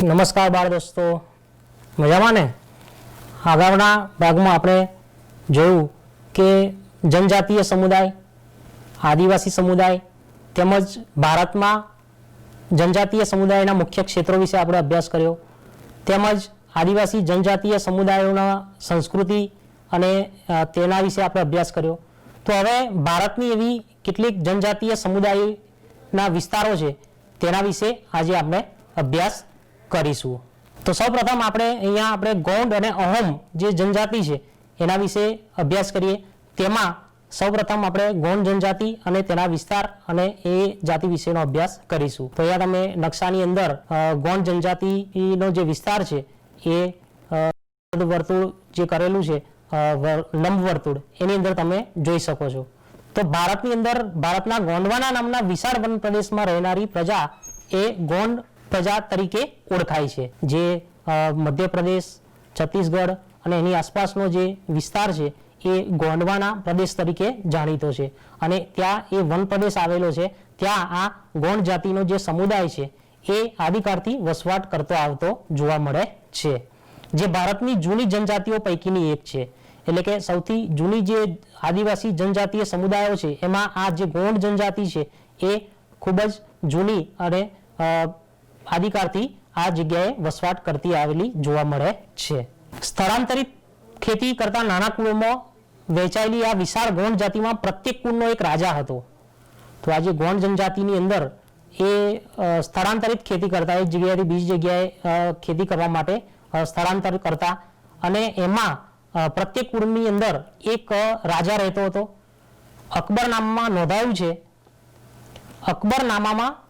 નમસ્કાર બાળ દોસ્તો, મજામાં ને? આગળના ભાગમાં આપણે જોયું કે જનજાતીય સમુદાય, આદિવાસી સમુદાય તેમજ ભારતમાં જનજાતીય સમુદાયના મુખ્ય ક્ષેત્રો વિશે આપણે અભ્યાસ કર્યો, તેમજ આદિવાસી જનજાતીય સમુદાયોના સંસ્કૃતિ અને તેના વિશે આપણે અભ્યાસ કર્યો. તો હવે ભારતની એવી કેટલીક જનજાતીય સમુદાયના વિસ્તારો છે તેના વિશે આજે આપણે અભ્યાસ કરીશું. તો સૌપ્રથમ આપણે ગોંડ અને અહોમ જે જનજાતિ છે એના વિશે અભ્યાસ કરીએ. તેમાં સૌપ્રથમ આપણે ગોંડ જનજાતિ અને તેના વિસ્તાર અને એ જાતિ વિશેનો અભ્યાસ કરીશું. તો અહીંયા તમે નકશાની અંદર ગોંડ જનજાતિનો જે વિસ્તાર છે એ વર્તુળ જે કરેલું છે, લંબ વર્તુળ, એની અંદર તમે જોઈ શકો છો. તો ભારતની અંદર ભારતના ગોંડવાના નામના વિશાળ વન પ્રદેશમાં રહેનારી પ્રજા એ ગોંડ પ્રજા તરીકે ઓળખાય છે, જે મધ્યપ્રદેશ, છત્તીસગઢ અને એની આસપાસનો જે વિસ્તાર છે એ ગોંડવાના પ્રદેશ તરીકે જાણીતો છે. અને ત્યાં એ વન પ્રદેશ આવેલો છે. ત્યાં આ ગોંડ જાતિનો જે સમુદાય છે એ આદિકાળથી વસવાટ કરતો આવતો જોવા મળે છે, જે ભારતની જૂની જનજાતિઓ પૈકીની એક છે. એટલે કે સૌથી જૂની જે આદિવાસી જનજાતીય સમુદાયો છે એમાં આ જે ગોંડ જનજાતિ છે એ ખૂબ જ જૂની અને આદિકાળથી આ જગ્યાએ વસવાટ કરતી આવેલી જોવા મળે છે. સ્થળાંતરિત ખેતી કરતા નાના કુળોમાં વહેંચાયેલી આ વિશાળ ગોંડ જાતિમાં પ્રત્યેક કુળનો એક રાજા હતો. તો આ જે ગોંડ જનજાતિની અંદર એ સ્થળાંતરિત ખેતી કરતા, એક જગ્યાએથી બીજી જગ્યાએ ખેતી કરવા માટે સ્થળાંતર કરતા, અને એમાં પ્રત્યેક કુળની અંદર એક રાજા રહેતો હતો. અકબરનામામાં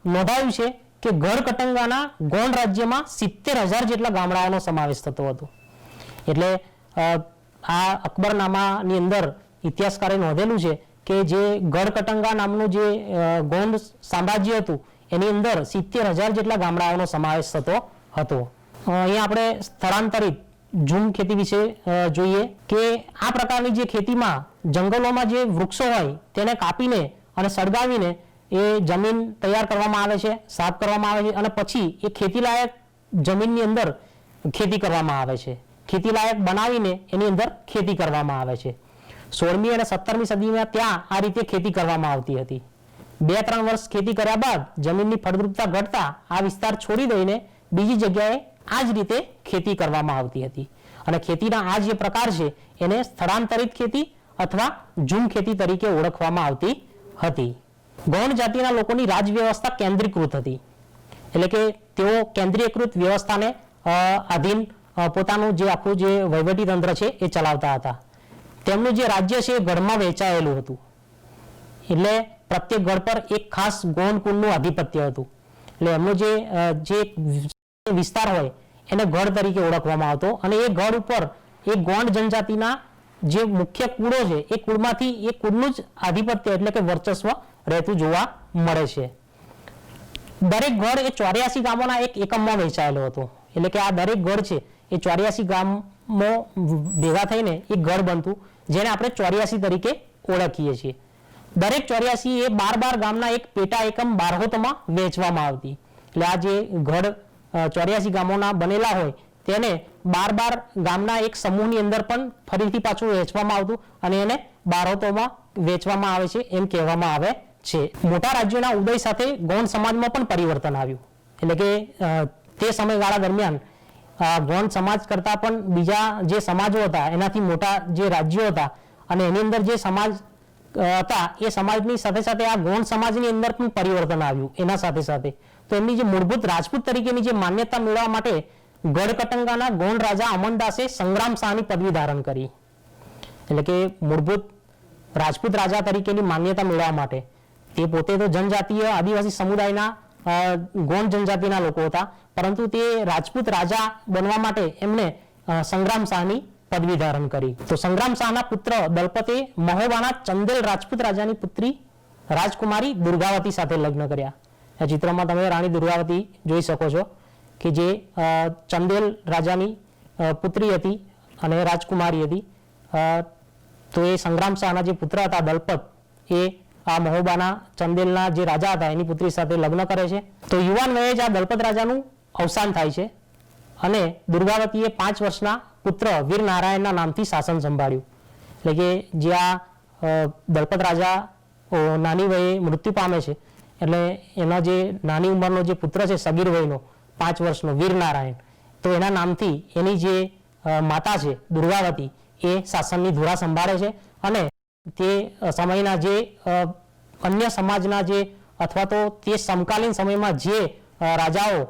નોંધાયું છે કે ગઢકટંગાના ગોંડ રાજ્યમાં 70,000 જેટલા ગામડાઓનો સમાવેશ થતો હતો. એટલે આ અકબરનામાની અંદર ઇતિહાસકારે નોંધેલું છે કે જે ગઢકટંગા નામનું જે ગોંડ સામ્રાજ્ય હતું એની અંદર 70,000 જેટલા ગામડાઓનો સમાવેશ થતો હતો. અહીંયા આપણે સ્થળાંતરિત ઝૂમ ખેતી વિશે જોઈએ કે આ પ્રકારની જે ખેતીમાં જંગલોમાં જે વૃક્ષો હોય તેને કાપીને અને સળગાવીને એ જમીન તૈયાર કરવામાં આવે છે, સાફ કરવામાં આવે છે, અને પછી એ ખેતીલાયક જમીનની અંદર ખેતી કરવામાં આવે છે. ખેતીલાયક બનાવીને એની અંદર ખેતી કરવામાં આવે છે. 16મી અને 17મી સદીમાં ત્યાં આ રીતે ખેતી કરવામાં આવતી હતી. 2-3 વર્ષ ખેતી કર્યા બાદ જમીનની ફળદ્રુપતા ઘટતા આ વિસ્તાર છોડી દઈને બીજી જગ્યાએ આ જ રીતે ખેતી કરવામાં આવતી હતી. અને ખેતીના આ જે પ્રકાર છે એને સ્થળાંતરિત ખેતી અથવા ઝૂમ ખેતી તરીકે ઓળખવામાં આવતી હતી. ગૌણ જાતિના લોકોની રાજવ્યવસ્થા કેન્દ્રીકૃત હતી. એટલે કે તેઓ કેન્દ્રીયકૃત વ્યવસ્થાને આધીન પોતાનું જે આખું જે વહીવટી તંત્ર છે એ ચલાવતા હતા. તેમનું જે રાજ્ય છે એ ગઢમાં વહેંચાયેલું હતું. એટલે પ્રત્યેક ગઢ પર એક ખાસ ગૌણ કુળનું આધિપત્ય હતું. એટલે એમનો જે વિસ્તાર હોય એને ગઢ તરીકે ઓળખવામાં આવતો, અને એ ગઢ ઉપર એ ગોંડ જનજાતિના જે મુખ્ય કુળો છે એ કુળમાંથી એ કુળનું જ આધિપત્ય એટલે કે વર્ચસ્વ રહેતું જોવા મળે છે. દરેક ગઢ એ 84 ગામોના એક એકમમાં વહેંચાયેલો હતો. એટલે કે આ દરેક ગઢ છે એ 84 ગામો ભેગા થઈને એક ગઢ બનતું, જેને આપણે 84 તરીકે ઓળખીએ છીએ. દરેક 84 એ 12 ગામના એક પેટા એકમ બારહોતમાં વહેંચવામાં આવતી. એટલે આ જે ગઢ 84 ગામોના બનેલા હોય તેને 12 ગામના એક સમૂહની અંદર પણ ફરીથી પાછું વહેંચવામાં આવતું અને એને બારહોતોમાં વહેંચવામાં આવે છે એમ કહેવામાં આવે છે. મોટા રાજ્યોના ઉદય સાથે ગૌણ સમાજમાં પણ પરિવર્તન આવ્યું. એટલે કે તે સમયગાળા દરમિયાન ગૌણ સમાજ કરતાં પણ બીજા જે સમાજો હતા એનાથી મોટા જે રાજ્યો હતા અને એની અંદર જે સમાજ હતા એ સમાજની સાથે સાથે આ ગૌણ સમાજની અંદર પણ પરિવર્તન આવ્યું. એના સાથે સાથે તો એમની જે મૂળભૂત રાજપૂત તરીકેની જે માન્યતા મેળવવા માટે ગઢકટંગાના ગૌણ રાજા અમનદાસે સંગ્રામ શાહની પદવી ધારણ કરી. એટલે કે મૂળભૂત રાજપૂત રાજા તરીકેની માન્યતા મેળવવા માટે તે પોતે તો જનજાતીય આદિવાસી સમુદાયના ગોંડ જનજાતિના લોકો હતા, પરંતુ તે રાજપૂત રાજા બનવા માટે એમને સંગ્રામ શાહની પદવી ધારણ કરી. તો સંગ્રામ શાહના પુત્ર દલપતે મહોબાના ચંદેલ રાજપૂત રાજાની પુત્રી રાજકુમારી દુર્ગાવતી સાથે લગ્ન કર્યા. આ ચિત્રમાં તમે રાણી દુર્ગાવતી જોઈ શકો છો કે જે ચંદેલ રાજાની પુત્રી હતી અને રાજકુમારી હતી. તો એ સંગ્રામ શાહના જે પુત્ર હતા દલપત એ આ મહોબાના ચંદેલના જે રાજા હતા એની પુત્રી સાથે લગ્ન કરે છે. તો યુવાન વયે જ આ દલપત રાજાનું અવસાન થાય છે અને દુર્ગાવતીએ 5 વર્ષના પુત્ર વીર નારાયણના નામથી શાસન સંભાળ્યું. એટલે કે જે આ દલપત રાજા નાની વયે મૃત્યુ પામે છે, એટલે એનો જે નાની ઉંમરનો જે પુત્ર છે સગીર વયનો 5 વર્ષનો વીર નારાયણ, તો એના નામથી એની જે માતા છે દુર્ગાવતી એ શાસનની ધુરા સંભાળે છે. અને તે સમયના જે અન્ય સમાજના જે અથવા તો તે સમકાલીન સમયમાં જે રાજાઓ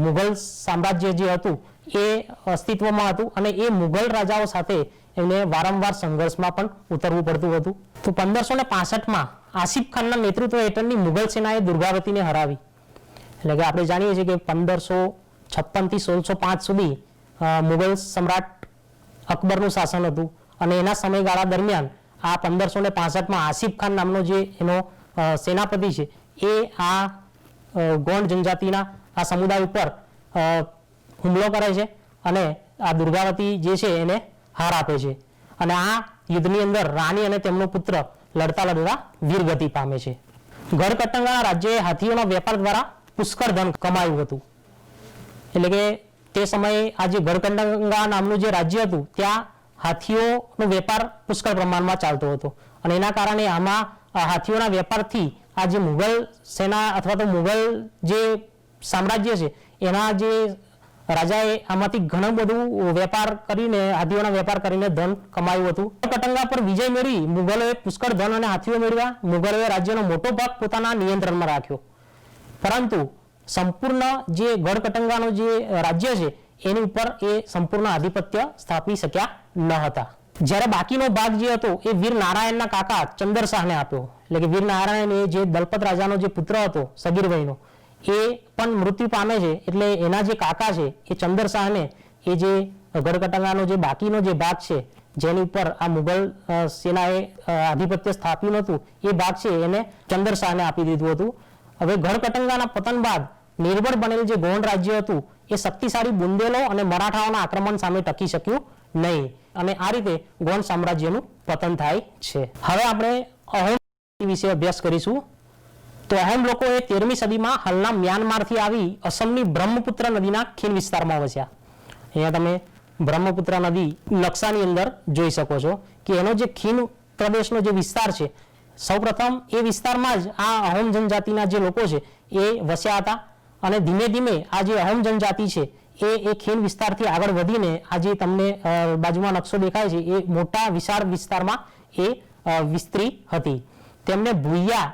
મુઘલ સામ્રાજ્ય જે હતું એ અસ્તિત્વમાં હતું અને એ મુઘલ રાજાઓ સાથે એમને વારંવાર સંઘર્ષમાં પણ ઉતરવું પડતું હતું. તો 1565માં આસિફ ખાનના નેતૃત્વ હેઠળની મુઘલ સેનાએ દુર્ગાવતીને હરાવી. એટલે કે આપણે જાણીએ છીએ કે 1556 થી 1605 સુધી મુઘલ સમ્રાટ અકબરનું શાસન હતું અને એના સમયગાળા દરમિયાન આ 1565માં આસિફ ખાન નામનો જે એનો સેનાપતિ છે એ આ ગોંડ જનજાતિના આ સમુદાય ઉપર હુમલો કરે છે અને આ દુર્ગાવતી જે છે એને હાર આપે છે. અને આ યુદ્ધની અંદર રાણી અને તેમનો પુત્ર લડતા લડતા વીરગતિ પામે છે. ગઢકટંગાના રાજ્યએ હાથીઓના વેપાર દ્વારા પુષ્કળ ધન કમાયું હતું. એટલે કે તે સમયે આ જે ગઢકટંગા નામનું જે રાજ્ય હતું ત્યાં હાથીઓનો વેપાર પુષ્કળ પ્રમાણમાં ચાલતો હતો અને એના કારણે આમાં હાથીઓના વેપારથી આ જે મુઘલ સેના અથવા તો મુઘલ જે સામ્રાજ્ય છે એના જે રાજાએ આમાંથી ઘણું બધું વેપાર કરીને હાથીઓના વેપાર કરીને ધન કમાયું હતું. કટંગા પર વિજય મેળવી મુઘલોએ પુષ્કળ ધન અને હાથીઓ મેળવ્યા. મુઘલોએ રાજ્યનો મોટો ભાગ પોતાના નિયંત્રણમાં રાખ્યો, પરંતુ સંપૂર્ણ જે ગઢકટંગાનો જે રાજ્ય છે એની ઉપર એ સંપૂર્ણ આધિપત્ય સ્થાપી શક્યા ન હતા. જ્યારે બાકીનો ભાગ જે હતો એ વીર નારાયણના કાકા ચંદરશાહને આપ્યો. એટલે કે વીર નારાયણ એ જે દલપત રાજાનો જે પુત્ર હતો સગીર વયનો એ પણ મૃત્યુ પામે છે, એટલે એના જે કાકા છે એ ચંદરશાહને એ જે ગઢકટંગાનો જે બાકીનો જે ભાગ છે જેની ઉપર આ મુઘલ સેનાએ આધિપત્ય સ્થાપ્યું નહોતું એ ભાગ છે એને ચંદરશાહને આપી દીધું હતું. હવે ગઢકટંગાના પતન બાદ નિર્બળ બનેલ જે ગોંડ રાજ્ય હતું એ શક્તિશાળી બુંદેલો અને મરાઠાઓના આક્રમણ સામે ટકી શક્યું નહીં અને આ રીતે ગોંડ સામ્રાજ્યનું પતન થાય છે. હવે આપણે અહોમ વિશે અભ્યાસ કરીશું. તો અહોમ લોકોએ 13મી સદીમાં હાલના મ્યાનમારથી આવી અસમની બ્રહ્મપુત્ર નદીના ખીણ વિસ્તારમાં વસ્યા. અહીંયા તમે બ્રહ્મપુત્ર નદી નકશાની અંદર જોઈ શકો છો કે એનો જે ખીણ પ્રદેશનો જે વિસ્તાર છે, સૌપ્રથમ એ વિસ્તારમાં જ આ અહોમ જનજાતિના જે લોકો છે એ વસ્યા હતા અને ધીમે ધીમે આ જે અહોમ જનજાતિ છે એ ખીણ વિસ્તારથી આગળ વધીને આ જે તમને બાજુમાં નકશો દેખાય છે એ મોટા વિશાળ વિસ્તારમાં એ વિસ્તરી હતી. તેમને ભૂયા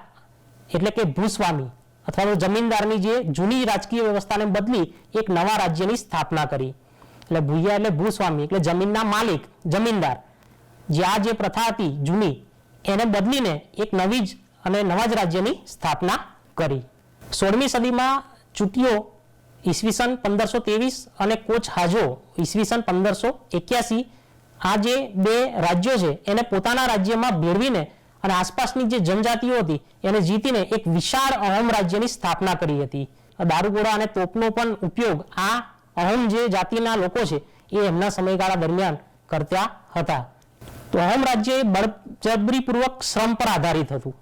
એટલે કે ભૂસ્વામી અથવા તો જમીનદારની જે જૂની રાજકીય વ્યવસ્થાને બદલી એક નવા રાજ્યની સ્થાપના કરી. એટલે ભૂયા એટલે ભૂસ્વામી એટલે જમીનના માલિક, જમીનદાર. જે આ જે પ્રથા હતી જૂની એને બદલીને એક નવી જ અને નવા જ રાજ્યની સ્થાપના કરી. 16મી સદીમાં ચૂંટીઓ ઈસવીસન 1523 અને કોચ હાજો ઈસવીસન 1581 આ જે બે રાજ્યો છે એને પોતાના રાજ્યમાં ભેળવીને અને આસપાસની જે જનજાતિઓ હતી એને જીતીને એક વિશાળ અહોમ રાજ્યની સ્થાપના કરી હતી. દારૂગોળા અને તોપનો પણ ઉપયોગ આ અહોમ જે જાતિના લોકો છે એ એમના સમયગાળા દરમિયાન કરતા હતા. તો અહોમ રાજ્ય એ બળજબરીપૂર્વક શ્રમ પર આધારિત હતું.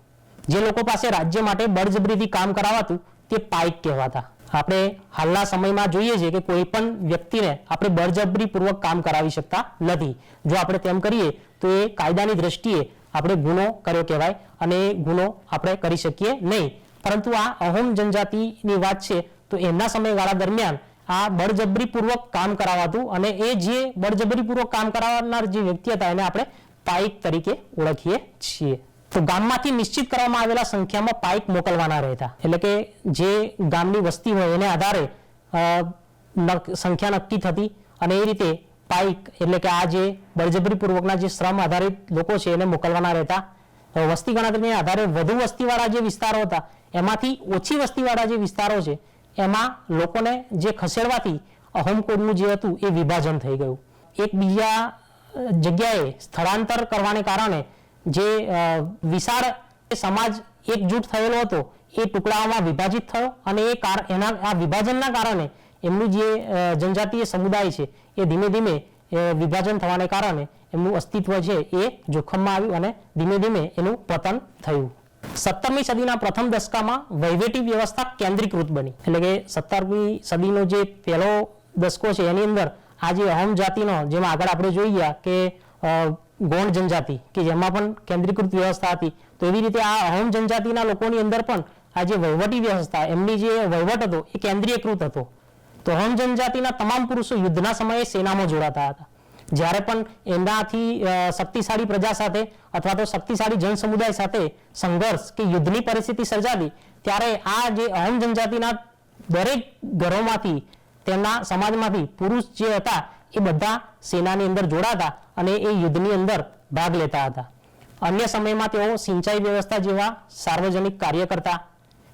જે લોકો પાસે રાજ્ય માટે બળજબરીથી કામ કરાવાતું તે પાઇક કહેવાતા. આપણે હાલના સમયમાં જોઈએ છીએ કે કોઈ પણ વ્યક્તિને આપણે બળજબરીપૂર્વક કામ કરાવી શકતા નથી. જો આપણે તેમ કરીએ તો એ કાયદાની દ્રષ્ટિએ આપણે ગુનો કર્યો કહેવાય અને એ ગુનો આપણે કરી શકીએ નહીં. પરંતુ આ અહોમ જનજાતિની વાત છે તો એમના સમયગાળા દરમિયાન આ બળજબરીપૂર્વક કામ કરાવાતું અને એ જે બળજબરીપૂર્વક કામ કરાવનાર જે વ્યક્તિ હતા એને આપણે પાઇક તરીકે ઓળખીએ છીએ. તો ગામમાંથી નિશ્ચિત કરવામાં આવેલા સંખ્યામાં પાઇક મોકલવાના રહેતા. એટલે કે જે ગામની વસ્તી હોય એને આધારે સંખ્યા નક્કી થતી અને એ રીતે પાઇક એટલે કે આ જે બળજબરીપૂર્વકના જે શ્રમ આધારિત લોકો છે એને મોકલવાના રહેતા. વસ્તી ગણતરીના આધારે વધુ વસ્તીવાળા જે વિસ્તારો હતા એમાંથી ઓછી વસ્તીવાળા જે વિસ્તારો છે એમાં લોકોને જે ખસેડવાથી અહોમ કોડનું જે હતું એ વિભાજન થઈ ગયું. એક બીજા જગ્યાએ સ્થળાંતર કરવાને કારણે જે વિશાળ સમાજ એકજૂટ થયેલો હતો એ ટુકડાઓમાં વિભાજિત થયો અને એના આ વિભાજનના કારણે એમનું જે જનજાતીય સમુદાય છે એ ધીમે ધીમે વિભાજન થવાને કારણે એમનું અસ્તિત્વ છે એ જોખમમાં આવ્યું અને ધીમે ધીમે એનું પતન થયું. 17મી સદીના પ્રથમ દશકામાં વહીવટી વ્યવસ્થા કેન્દ્રીકૃત બની. એટલે કે 17મી સદીનો જે પહેલો દશકો છે એની અંદર આ જે અહોમ જાતિનો, જેમાં આગળ આપણે જોઈ ગયા કે ગોંડ જનજાતિ કે જેમાં પણ કેન્દ્રીકૃત વ્યવસ્થા હતી, તો એવી રીતે આ અહોમ જનજાતિના લોકોની અંદર પણ આ જે વહીવટી વ્યવસ્થા, એમની જે વહીવટ હતો એ કેન્દ્રીયકૃત હતો. તો અહોમ જનજાતિના તમામ પુરુષો યુદ્ધના સમયે સેનામાં જોડાતા હતા. જ્યારે પણ એનાથી શક્તિશાળી પ્રજા સાથે અથવા તો શક્તિશાળી જન સમુદાય સાથે સંઘર્ષ કે યુદ્ધની પરિસ્થિતિ સર્જાતી, ત્યારે આ જે અહોમ જનજાતિના દરેક ઘરોમાંથી, તેમના સમાજમાંથી પુરુષ જે હતા એ બધા સેનાની અંદર જોડાતા અને એ યુદ્ધની અંદર ભાગ લેતા હતા. અન્ય સમયમાં તેઓ સિંચાઈ વ્યવસ્થા જેવા સાર્વજનિક કાર્ય કરતા.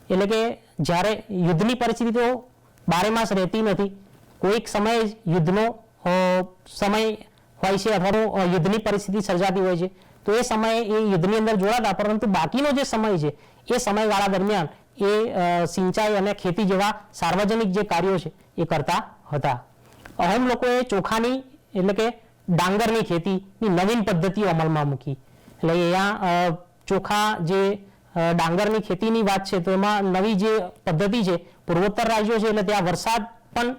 એટલે કે જ્યારે યુદ્ધની પરિસ્થિતિ તો બારેમાસ રહેતી નથી, કોઈક સમયે યુદ્ધનો સમય હોય છે અથવા તો યુદ્ધની પરિસ્થિતિ સર્જાતી હોય છે, તો એ સમયે એ યુદ્ધની અંદર જોડાતા. પરંતુ બાકીનો જે સમય છે એ સમયગાળા દરમિયાન એ સિંચાઈ અને ખેતી જેવા સાર્વજનિક જે કાર્યો છે એ કરતા હતા. અહોમ લોકોએ ચોખાની એટલે કે ડાંગરની ખેતીની નવીન પદ્ધતિઓ અમલમાં મૂકી. એટલે અહીંયા ચોખા જે ડાંગરની ખેતીની વાત છે, તો એમાં નવી જે પદ્ધતિ છે, પૂર્વોત્તર રાજ્યો છે એટલે ત્યાં વરસાદ પણ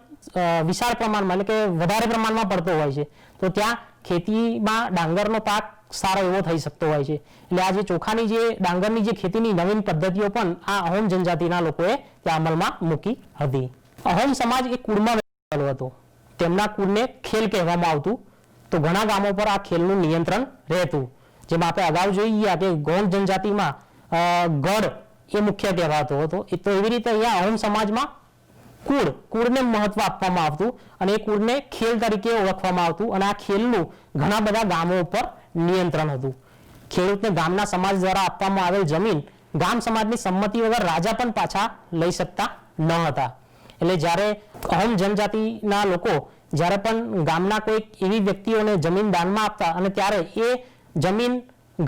વિશાળ પ્રમાણમાં એટલે કે વધારે પ્રમાણમાં પડતો હોય છે, તો ત્યાં ખેતીમાં ડાંગરનો પાક સારો એવો થઈ શકતો હોય છે. એટલે આ જે ચોખાની જે ડાંગરની જે ખેતીની નવીન પદ્ધતિઓ પણ આ અહોમ જનજાતિના લોકોએ ત્યાં અમલમાં મૂકી હતી. અહોમ સમાજ એ કુળમાં વહેંચાયેલો હતો. તેમના કુળને ખેલ કહેવામાં આવતું, તો ઘણા ગામો પર આ ખેલનું નિયંત્રણ રહેતું. જેમાં આપણે અગાઉ જોઈ ગયા કે ગોંડ જનજાતિમાં ગઢ એ મુખ્ય કહેવાતો હતો. તો એવી રીતે અહીંયા અહોમ સમાજમાં કુળને મહત્વ આપવામાં આવતું અને એ કુળને ખેલ તરીકે ઓળખવામાં આવતું અને આ ખેલનું ઘણા બધા ગામો ઉપર નિયંત્રણ હતું. ખેડૂતને ગામના સમાજ દ્વારા આપવામાં આવેલ જમીન ગામ સમાજની સંમતિ વગર રાજા પણ પાછા લઈ શકતા ન હતા. એટલે જ્યારે અહોમ જનજાતિના લોકો જ્યારે પણ ગામના કોઈક એવી વ્યક્તિઓને જમીન દાનમાં આપતા અને ત્યારે એ જમીન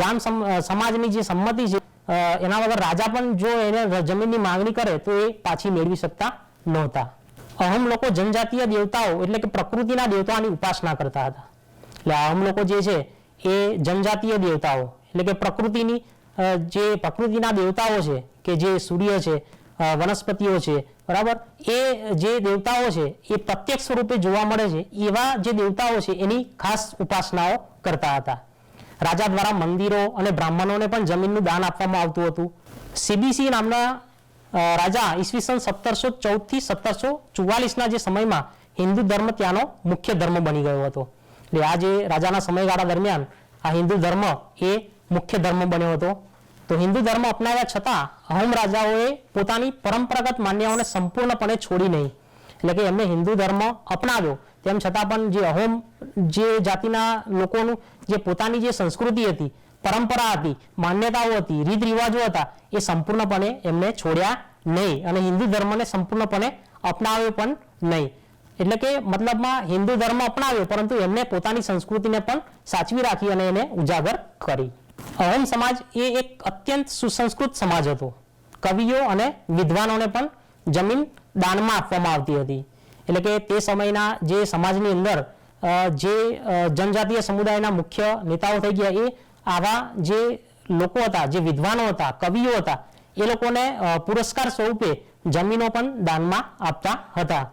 ગામ સમાજની જે સંમતિ છે એના વગર રાજા પણ જો એને જમીનની માંગણી કરે તો એ પાછી મેળવી શકતા નહોતા. અહોમ લોકો જનજાતીય દેવતાઓ એટલે કે પ્રકૃતિના દેવતાઓની ઉપાસના કરતા હતા. એટલે અહોમ લોકો જે છે એ જનજાતીય દેવતાઓ એટલે કે પ્રકૃતિના દેવતાઓ છે કે જે સૂર્ય છે, વનસ્પતિઓ છે, બરાબર, એ જે દેવતાઓ છે એ પ્રત્યક્ષ સ્વરૂપે જોવા મળે છે એવા જે દેવતાઓ છે એની ખાસ ઉપાસનાઓ કરતા હતા. રાજા દ્વારા મંદિરો અને બ્રાહ્મણોને પણ જમીનનું દાન આપવામાં આવતું હતું. સીબીસી નામના રાજા ઈસવીસન 1714 થી 1744ના જે સમયમાં હિન્દુ ધર્મ ત્યાંનો મુખ્ય ધર્મ બની ગયો હતો. એટલે આ જે રાજાના સમયગાળા દરમિયાન આ હિન્દુ ધર્મ એ મુખ્ય ધર્મ બન્યો હતો. તો હિન્દુ ધર્મ અપનાવ્યા છતાં અહોમ રાજાઓએ પોતાની પરંપરાગત માન્યતાઓને સંપૂર્ણપણે છોડી નહીં. એટલે કે એમને હિન્દુ ધર્મ અપનાવ્યો, તેમ છતાં પણ જે અહોમ જે જાતિના લોકોનું જે પોતાની જે સંસ્કૃતિ હતી, પરંપરા હતી, માન્યતાઓ હતી, રીત રિવાજો હતા, એ સંપૂર્ણપણે એમને છોડ્યા નહીં અને હિન્દુ ધર્મને સંપૂર્ણપણે અપનાવ્યો પણ નહીં. એટલે કે મતલબમાં હિન્દુ ધર્મ અપનાવ્યો પરંતુ એમને પોતાની સંસ્કૃતિને પણ સાચવી રાખી અને એને ઉજાગર કરી. અહોમ સમાજ એ એક અત્યંત સુસંસ્કૃત સમાજ હતો. કવિઓ અને વિદ્વાનોને પણ જમીન દાનમાં આપવામાં આવતી હતી. એટલે કે તે સમયના જે સમાજની અંદર જે જનજાતીય સમુદાયના મુખ્ય નેતાઓ થઈ ગયા એ આવા જે લોકો હતા, જે વિદ્વાનો હતા, કવિઓ હતા, એ લોકોને પુરસ્કાર સ્વરૂપે જમીનો પણ દાનમાં આપતા હતા.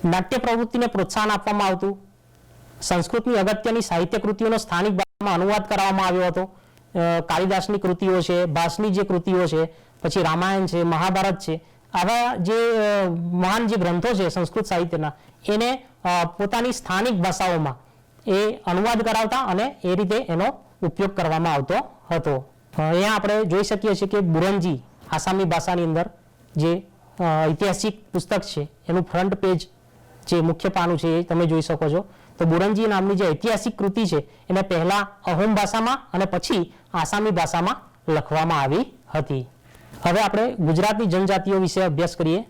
નાટ્ય પ્રવૃત્તિને પ્રોત્સાહન આપવામાં આવતું. સંસ્કૃતની અગત્યની સાહિત્ય કૃતિઓનો સ્થાનિક ભાષામાં અનુવાદ કરવામાં આવ્યો હતો. કાલિદાસની કૃતિઓ છે, ભાસની જે કૃતિઓ છે, પછી રામાયણ છે, મહાભારત છે, આવા જે મહાન જે ગ્રંથો છે સંસ્કૃત સાહિત્યના, એને પોતાની સ્થાનિક ભાષાઓમાં એ અનુવાદ કરાવતા અને એ રીતે એનો ઉપયોગ કરવામાં આવતો હતો. અહીંયા આપણે જોઈ શકીએ છીએ કે બુરંજી આસામી ભાષાની અંદર જે ઐતિહાસિક પુસ્તક છે એનું ફ્રન્ટ પેજ જે મુખ્ય પાનું છે એ તમે જોઈ શકો છો. તો બુરંજી નામની જે ઐતિહાસિક કૃતિ છે એને પહેલા અહોમ ભાષામાં અને પછી આસામી ભાષામાં લખવામાં આવી હતી. હવે આપણે ગુજરાતની જનજાતિઓ વિશે અભ્યાસ કરીએ.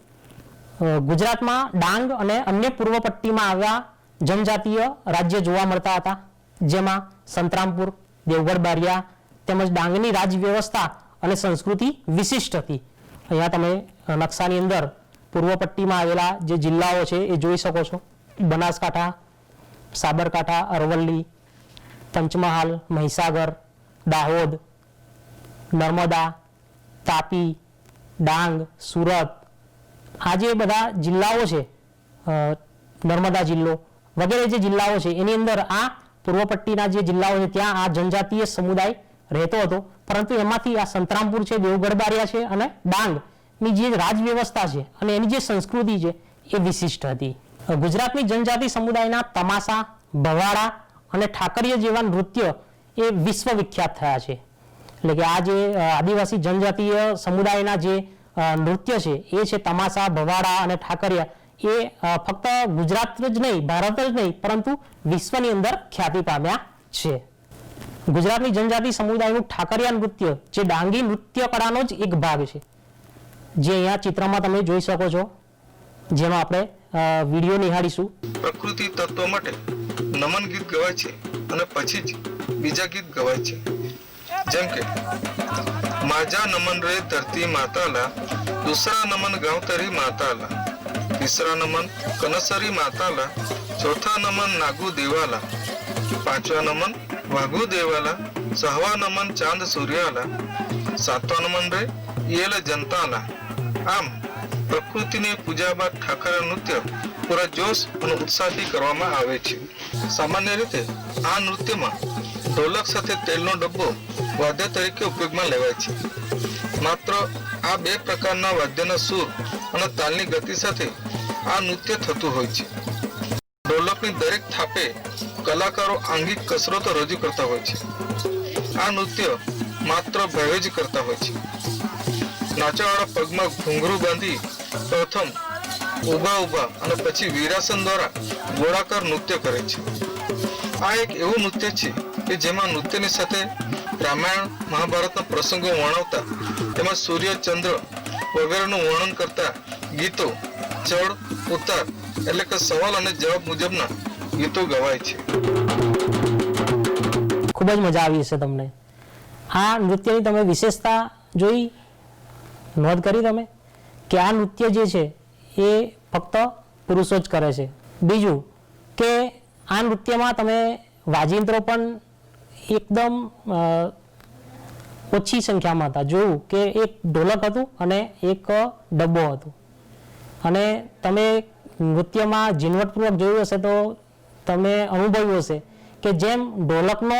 ગુજરાતમાં ડાંગ અને અન્ય પૂર્વ પટ્ટીમાં આવ્યા જનજાતીય રાજ્ય જોવા મળતા હતા, જેમાં સંતરામપુર, દેવગઢ બારિયા તેમજ ડાંગની રાજ વ્યવસ્થા અને સંસ્કૃતિ વિશિષ્ટ હતી. અહીંયા તમે નકશાની અંદર પૂર્વ પટ્ટીમાં આવેલા જે જિલ્લાઓ છે એ જોઈ શકો છો. બનાસકાંઠા, સાબરકાંઠા, અરવલ્લી, પંચમહાલ, મહીસાગર, દાહોદ, નર્મદા, તાપી, ડાંગ, સુરત, આ જે બધા જિલ્લાઓ છે, નર્મદા જિલ્લો વગેરે જે જિલ્લાઓ છે, એની અંદર આ પૂર્વ પટ્ટીના જે જિલ્લાઓ છે ત્યાં આ જનજાતીય સમુદાય રહેતો હતો, પરંતુ એમાંથી આ સંતરામપુર છે, દેવગઢ બારિયા છે અને ડાંગની જે રાજ વ્યવસ્થા છે અને એની જે સંસ્કૃતિ છે એ વિશિષ્ટ હતી. ગુજરાતની જનજાતિ સમુદાયના તમાશા, ભવાડા અને ઠાકરીય જેવા નૃત્ય એ વિશ્વ વિખ્યાત થયા છે. એટલે કે આ જે આદિવાસી જનજાતીય સમુદાયના જે નૃત્ય છે એ છે તમાશા, ભવાડા અને ઠાકરિયા, એ ફક્ત ગુજરાત જ નહીં, ભારત જ નહીં, પરંતુ વિશ્વની અંદર ખ્યાતિ પામ્યા છે. ગુજરાતની જનજાતિ સમુદાયનું ઠાકરિયા નૃત્ય જે ડાંગી નૃત્ય કળાનો જ એક ભાગ છે, જે અહીંયા ચિત્રમાં તમે જોઈ શકો છો, જેમાં આપણે વિડીયો નિહાળીશું. પ્રકૃતિ તત્વ માટે નમન ગીત ગવાય છે અને પછી જ બીજા ગીત ગવાય છે, જેમ કે માજા નમન રે ધરતી માતાલા, दूसरा नमन गांवतरी माताला, तीसरा नमन कनसरी माताला, चौथा नमन नागू देवाला, पांचवा नमन वाघू देवाला, छठवा नमन चांद सूर्याला, सातवा नमन रे येल जनताला. આમ પ્રકૃતિની પૂજા બાદ ઠાકરિયા નૃત્ય પૂરા જોશ અને ઉત્સાહથી કરવામાં આવે છે. સામાન્ય રીતે આ નૃત્યમાં ઢોલક સાથે તેલનો ડબ્બો વાદ્ય તરીકે ઉપયોગમાં લેવાય છે. માત્ર આ બે પ્રકારના વાદ્યના સૂર અને તાલની ગતિ સાથે આ નૃત્ય થતું હોય છે. ઢોલકની દરેક થાપે કલાકારો આંગિક કસરતો રજૂ કરતા હોય છે. આ નૃત્ય માત્ર ભવ્ય જ કરતા હોય છે. નાચવાવાળા પગમાં ઘૂંઘરું બાંધી પ્રથમ ઊભા અને પછી વીરાસન દ્વારા ગોળાકાર નૃત્ય કરે છે. આ એક એવું નૃત્ય છે કે જેમાં નૃત્યની સાથે રામાયણ મહાભારતના પ્રસંગો વર્ણવતા, તેમાં સૂર્ય, ચંદ્ર વગેરેનું વર્ણન કરતા ગીતો, ચડ ઉતાર એટલે કે સવાલ અને જવાબ મુજબના ગીતો ગવાય છે. ખૂબ જ મજા આવી હશે તમને. આ નૃત્યની તમે વિશેષતા જોઈ, નોંધ કરી તમે કે આ નૃત્ય જે છે એ ફક્ત પુરુષો જ કરે છે. બીજું કે આ નૃત્યમાં તમે વાજિંત્રો પણ એકદમ ઓછી સંખ્યામાં હતા. જોયું કે એક ઢોલક હતું અને એક ડબ્બો હતું, અને તમે નૃત્યમાં ઝીણવટપૂર્વક જોયું હશે તો તમે અનુભવ્યું હશે કે જેમ ઢોલકનો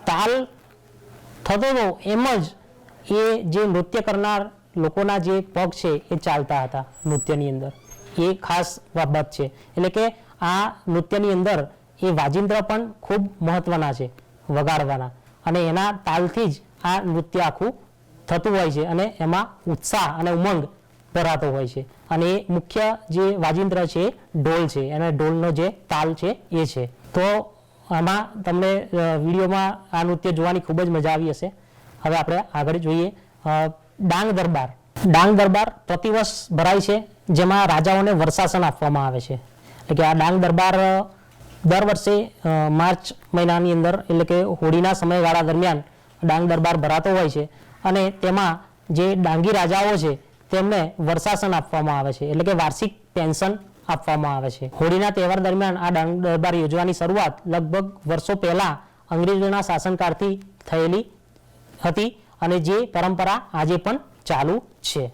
તાલ થતો હતો એમ જ એ જે નૃત્ય કરનાર લોકોના જે પગ છે એ ચાલતા હતા નૃત્યની અંદર. એ ખાસ બાબત છે. એટલે કે આ નૃત્યની અંદર એ વાજિંત્ર પણ ખૂબ મહત્વના છે વગાડવાના, અને એના તાલથી જ આ નૃત્ય આખું થતું હોય છે અને એમાં ઉત્સાહ અને ઉમંગ ભરાતો હોય છે. અને એ મુખ્ય જે વાજિંત્ર છે ઢોલ છે, અને ઢોલનો જે તાલ છે એ છે. તો આમાં તમને વિડીયોમાં આ નૃત્ય જોવાની ખૂબ જ મજા આવી હશે. હવે આપણે આગળ જોઈએ. ડાંગ દરબાર. ડાંગ દરબાર પ્રતિવર્ષ ભરાય છે, જેમાં રાજાઓને વર્ષાસન આપવામાં આવે છે. એટલે કે આ ડાંગ દરબાર દર વર્ષે માર્ચ મહિનાની અંદર, એટલે કે હોળીના સમયગાળા દરમિયાન ડાંગ દરબાર ભરાતો હોય છે, અને તેમાં જે ડાંગી રાજાઓ છે તેમને વર્ષાસન આપવામાં આવે છે, એટલે કે વાર્ષિક પેન્શન આપવામાં આવે છે. હોળીના તહેવાર દરમિયાન આ ડાંગ દરબાર યોજવાની શરૂઆત લગભગ વર્ષો પહેલા અંગ્રેજોના શાસનકાળથી થયેલી હતી, અને જે પરંપરા આજે પણ ચાલુ છે.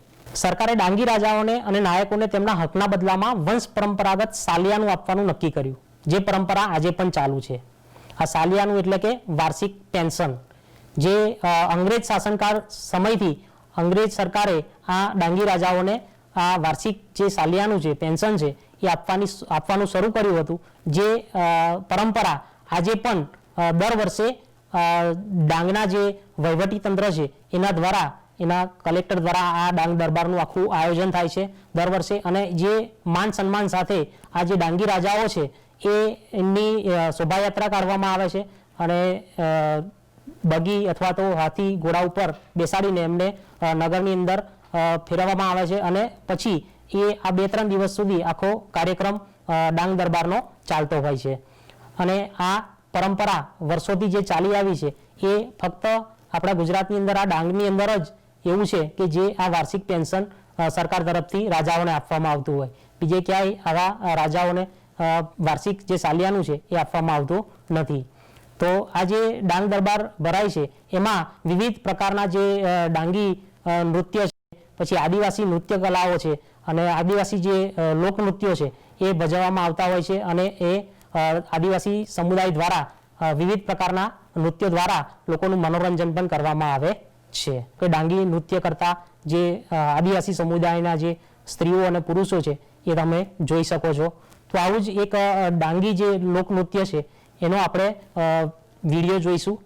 સરકારે ડાંગી રાજાઓને અને નાયકોને તેમના હકના બદલામાં વંશ પરંપરાગત સાલિયાનું આપવાનું નક્કી કર્યું, જે પરંપરા આજે પણ ચાલુ છે. આ સાલિયાનું એટલે કે વાર્ષિક પેન્શન, જે અંગ્રેજ શાસનકાળ સમયથી અંગ્રેજ સરકારે આ ડાંગી રાજાઓને આ વાર્ષિક જે સાલિયાનું છે, પેન્શન છે, એ આપવાનું શરૂ કર્યું હતું. જે પરંપરા આજે પણ દર વર્ષે ડાંગના જે વહીવટી તંત્ર છે એના દ્વારા, એના કલેક્ટર દ્વારા આ ડાંગ દરબારનું આખું આયોજન થાય છે દર વર્ષે. અને જે માન સન્માન સાથે આ જે ડાંગી રાજાઓ છે એ એમની શોભાયાત્રા કાઢવામાં આવે છે, અને બગી અથવા તો હાથી ઘોડા ઉપર બેસાડીને એમને નગરની અંદર ફેરવવામાં આવે છે, અને પછી એ આ 2-3 દિવસ સુધી આખો કાર્યક્રમ ડાંગ દરબારનો ચાલતો હોય છે. અને આ પરંપરા વર્ષોથી જે ચાલી આવી છે એ ફક્ત આપણા ગુજરાતની અંદર આ ડાંગની અંદર જ એવું છે કે જે આ વાર્ષિક પેન્શન સરકાર તરફથી રાજાઓને આપવામાં આવતું હોય. બીજે ક્યાંય આવા રાજાઓને વાર્ષિક જે સાલિયાનું છે એ આપવામાં આવતું નથી. તો આ જે ડાંગ દરબાર ભરાય છે એમાં વિવિધ પ્રકારના જે ડાંગી નૃત્ય છે, પછી આદિવાસી નૃત્ય કલાઓ છે, અને આદિવાસી જે લોકનૃત્યો છે એ ભજવવામાં આવતા હોય છે અને એ આદિવાસી સમુદાય દ્વારા વિવિધ પ્રકારના નૃત્યો દ્વારા લોકોનું મનોરંજન પણ કરવામાં આવે છે. કે ડાંગી નૃત્ય કરતા જે આદિવાસી સમુદાયના જે સ્ત્રીઓ અને પુરુષો છે એ તમે જોઈ શકો છો. તો આવું જ એક ડાંગી જે લોકનૃત્ય છે એનો આપણે વિડીયો જોઈશું.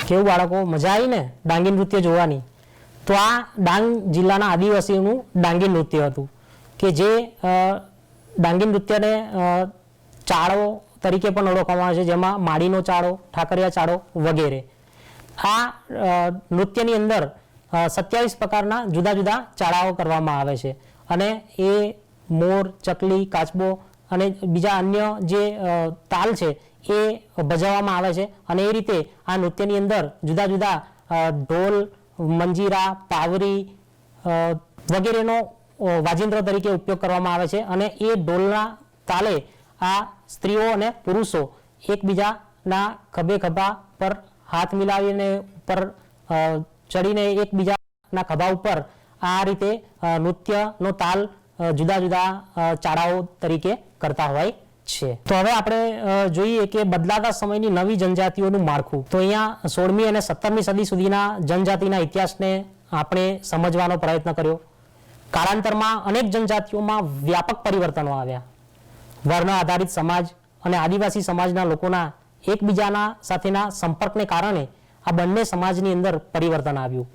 કેવું બાળકો, મજા આવી ને ડાંગી નૃત્ય જોવાની? તો આ ડાંગ જિલ્લાના આદિવાસીઓનું ડાંગી નૃત્ય હતું કે જે ડાંગી નૃત્યને ચાળો તરીકે પણ ઓળખવામાં આવે છે, જેમાં માડીનો ચાળો, ઠાકરિયા ચાળો વગેરે. આ નૃત્યની અંદર 27 પ્રકારના જુદા જુદા ચાળાઓ કરવામાં આવે છે અને એ મોર, ચકલી, કાચબો અને બીજા અન્ય જે તાલ છે એ ભજવવામાં આવે છે. અને એ રીતે આ નૃત્યની અંદર જુદા જુદા ઢોલ, મંજીરા, પાવરી વગેરેનો વાજિંત્ર તરીકે ઉપયોગ કરવામાં આવે છે અને એ ઢોલના તાલે આ સ્ત્રીઓ અને પુરુષો એકબીજાના ખભે ખભા પર હાથ મિલાવીને ઉપર ચડીને એકબીજાના ખભા ઉપર આ રીતે નૃત્યનો તાલ જુદા જુદા ચાળાઓ તરીકે કરતા હોય છે. તો હવે આપણે જોઈએ કે બદલાતા સમયની નવી જનજાતિઓનું માળખું. તો અહીંયા 16મી અને 17મી સદી સુધીના જનજાતિના ઇતિહાસને આપણે સમજવાનો પ્રયત્ન કર્યો. કાળાંતરમાં અનેક જનજાતિઓમાં વ્યાપક પરિવર્તનો આવ્યા. વર્ણ આધારિત સમાજ અને આદિવાસી સમાજના લોકોના એકબીજાના સાથેના સંપર્કને કારણે આ બંને સમાજની અંદર પરિવર્તન આવ્યું.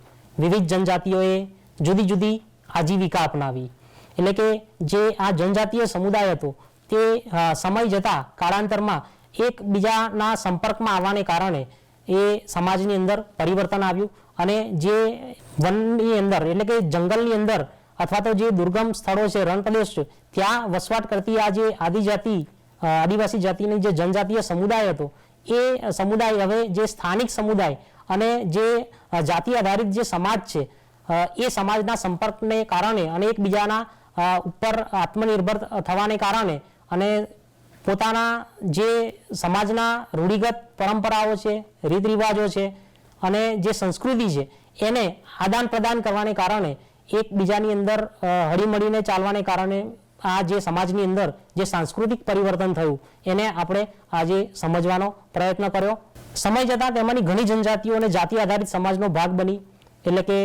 વિવિધ જનજાતિઓએ જુદી જુદી આજીવિકા અપનાવી. એટલે કે જે આ જનજાતીય સમુદાય હતો તે સમય જતાં કાળાંતરમાં એકબીજાના સંપર્કમાં આવવાને કારણે એ સમાજની અંદર પરિવર્તન આવ્યું અને જે વનની અંદર એટલે કે જંગલની અંદર અથવા તો જે દુર્ગમ સ્થળો છે, રણપ્રદેશ છે, ત્યાં વસવાટ કરતી આ જે આદિવાસી જાતિની જે જનજાતીય સમુદાય હતો એ સમુદાય હવે જે સ્થાનિક સમુદાય અને જે જાતિ આધારિત જે સમાજ છે એ સમાજના સંપર્કને કારણે અને એકબીજાના ઉપર આત્મનિર્ભર થવાને કારણે અને પોતાના જે સમાજના રૂઢિગત પરંપરાઓ છે, રીત રિવાજો છે અને જે સંસ્કૃતિ છે એને આદાન પ્રદાન કરવાને કારણે એકબીજાની અંદર હળીમળીને ચાલવાને કારણે આ જે સમાજની અંદર જે સાંસ્કૃતિક પરિવર્તન થયું એને આપણે આજે સમજવાનો પ્રયત્ન કર્યો. સમય જતાં તેમાંની ઘણી જનજાતિઓ અને જાતિ આધારિત સમાજનો ભાગ બની, એટલે કે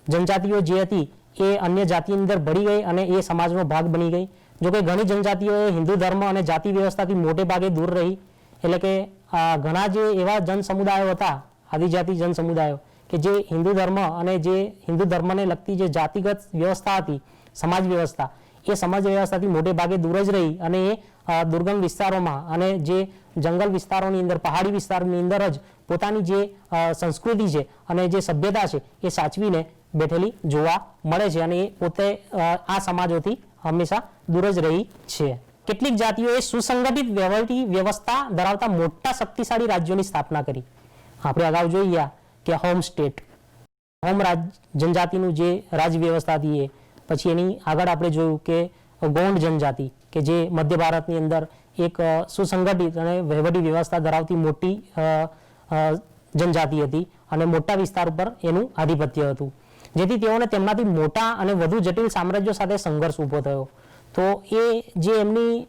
જનજાતિઓ જે હતી એ અન્ય જાતિ અંદર ભળી ગઈ અને એ સમાજનો ભાગ બની ગઈ. જોકે ઘણી જનજાતિઓ હિન્દુ ધર્મ અને જાતિ વ્યવસ્થાથી મોટે ભાગે દૂર રહી, એટલે કે ઘણા જે એવા જન સમુદાયો હતા, આદિજાતિ જન સમુદાયો કે જે હિન્દુ ધર્મ અને જે હિન્દુ ધર્મને લગતી જે જાતિગત વ્યવસ્થા હતી, સમાજ વ્યવસ્થા, એ સમાજ વ્યવસ્થાથી મોટે ભાગે દૂર જ રહી અને એ દુર્ગમ વિસ્તારોમાં અને જે જંગલ વિસ્તારોની અંદર, પહાડી વિસ્તારોની અંદર જ પોતાની જે સંસ્કૃતિ છે અને જે સભ્યતા છે એ સાચવીને બેઠેલી જોવા મળે છે અને એ પોતે આ સમાજોથી હંમેશા દૂર જ રહી છે. કેટલીક જાતિઓએ સુસંગઠિત વહીવટી વ્યવસ્થા ધરાવતા મોટા શક્તિશાળી રાજ્યોની સ્થાપના કરી. આપણે અગાઉ જોઈ ગયા કે હોમ સ્ટેટ, હોમ જનજાતિનું જે રાજ વ્યવસ્થા હતી એ, પછી એની આગળ આપણે જોયું કે ગોંડ જનજાતિ કે જે મધ્ય ભારતની અંદર એક સુસંગઠિત અને વહીવટી વ્યવસ્થા ધરાવતી મોટી જનજાતિ હતી અને મોટા વિસ્તાર ઉપર એનું આધિપત્ય હતું, જેથી તેઓને તેમનાથી મોટા અને વધુ જટિલ સામ્રાજ્યો સાથે સંઘર્ષ ઊભો થયો. તો એ જે એમની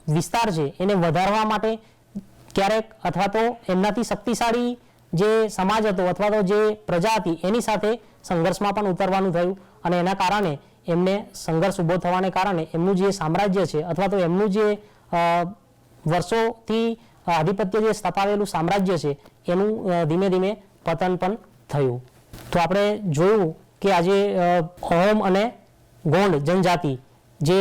વિસ્તાર છે એને વધારવા માટે ક્યારેક અથવા તો એમનાથી શક્તિશાળી જે સમાજ હતો અથવા તો જે પ્રજા હતી એની સાથે સંઘર્ષમાં પણ ઉતરવાનું થયું અને એના કારણે એમને સંઘર્ષ ઊભો થવાને કારણે એમનું જે સામ્રાજ્ય છે અથવા તો એમનું જે વર્ષોથી આધિપત્ય જે સ્થપાવેલું સામ્રાજ્ય છે એનું ધીમે ધીમે પતન પણ થયું. તો આપણે જોયું કે આજે હોમ અને ગોંડ જનજાતિ જે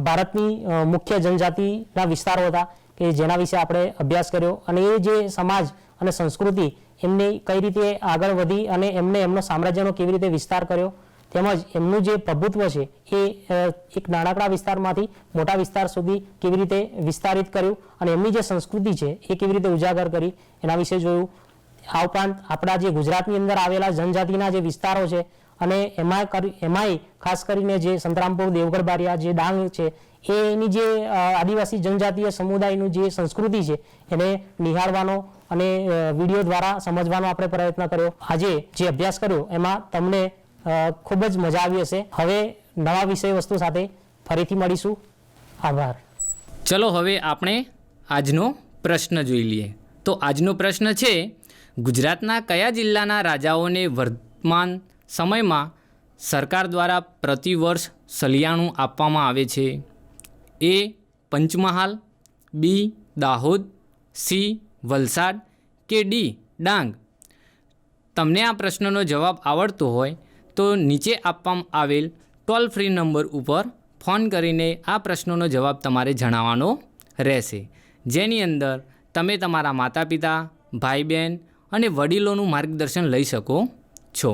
ભારતની મુખ્ય જનજાતિના વિસ્તારો હતા કે જેના વિશે આપણે અભ્યાસ કર્યો અને એ જે સમાજ અને સંસ્કૃતિ એમની કઈ રીતે આગળ વધી અને એમને એમનો સામ્રાજ્યનો કેવી રીતે વિસ્તાર કર્યો, તેમજ એમનું જે પ્રભુત્વ છે એ એક નાનકડા વિસ્તારમાંથી મોટા વિસ્તાર સુધી કેવી રીતે વિસ્તારિત કર્યું અને એમની જે સંસ્કૃતિ છે એ કેવી રીતે ઉજાગર કરી એના વિશે જોયું. આ ઉપરાંત આપણા જે ગુજરાતની અંદર આવેલા જનજાતિના જે વિસ્તારો છે અને એમાંય ખાસ કરીને જે સંતરામપુર, દેવગઢ બારિયા, જે ડાંગ છે એની જે આદિવાસી જનજાતીય સમુદાયનું જે સંસ્કૃતિ છે એને નિહાળવાનો અને વિડીયો દ્વારા સમજવાનો આપણે પ્રયત્ન કર્યો. આજે જે અભ્યાસ કર્યો એમાં તમને ખૂબ જ મજા આવી હશે. હવે નવા વિષય વસ્તુ સાથે ફરીથી મળીશું. આભાર. ચલો હવે આપણે આજનો પ્રશ્ન જોઈ લઈએ. તો આજનો પ્રશ્ન છે, ગુજરાતના કયા જિલ્લાના રાજાઓને વર્તમાન સમયમાં સરકાર દ્વારા પ્રતિવર્ષ સલિયાણું આપવામાં આવે છે? એ પંચમહાલ, બી દાહોદ, સી વલસાડ કે ડી ડાંગ? તમને આ પ્રશ્નનો જવાબ આવડતો હોય તો નીચે આપવામાં આવેલ ટોલ ફ્રી નંબર ઉપર ફોન કરીને આ પ્રશ્નનો જવાબ તમારે જણાવવાનો રહેશે, જેની અંદર તમે તમારા માતા પિતા, ભાઈ બહેન અને વડીલોનું માર્ગદર્શન લઈ શકો છો.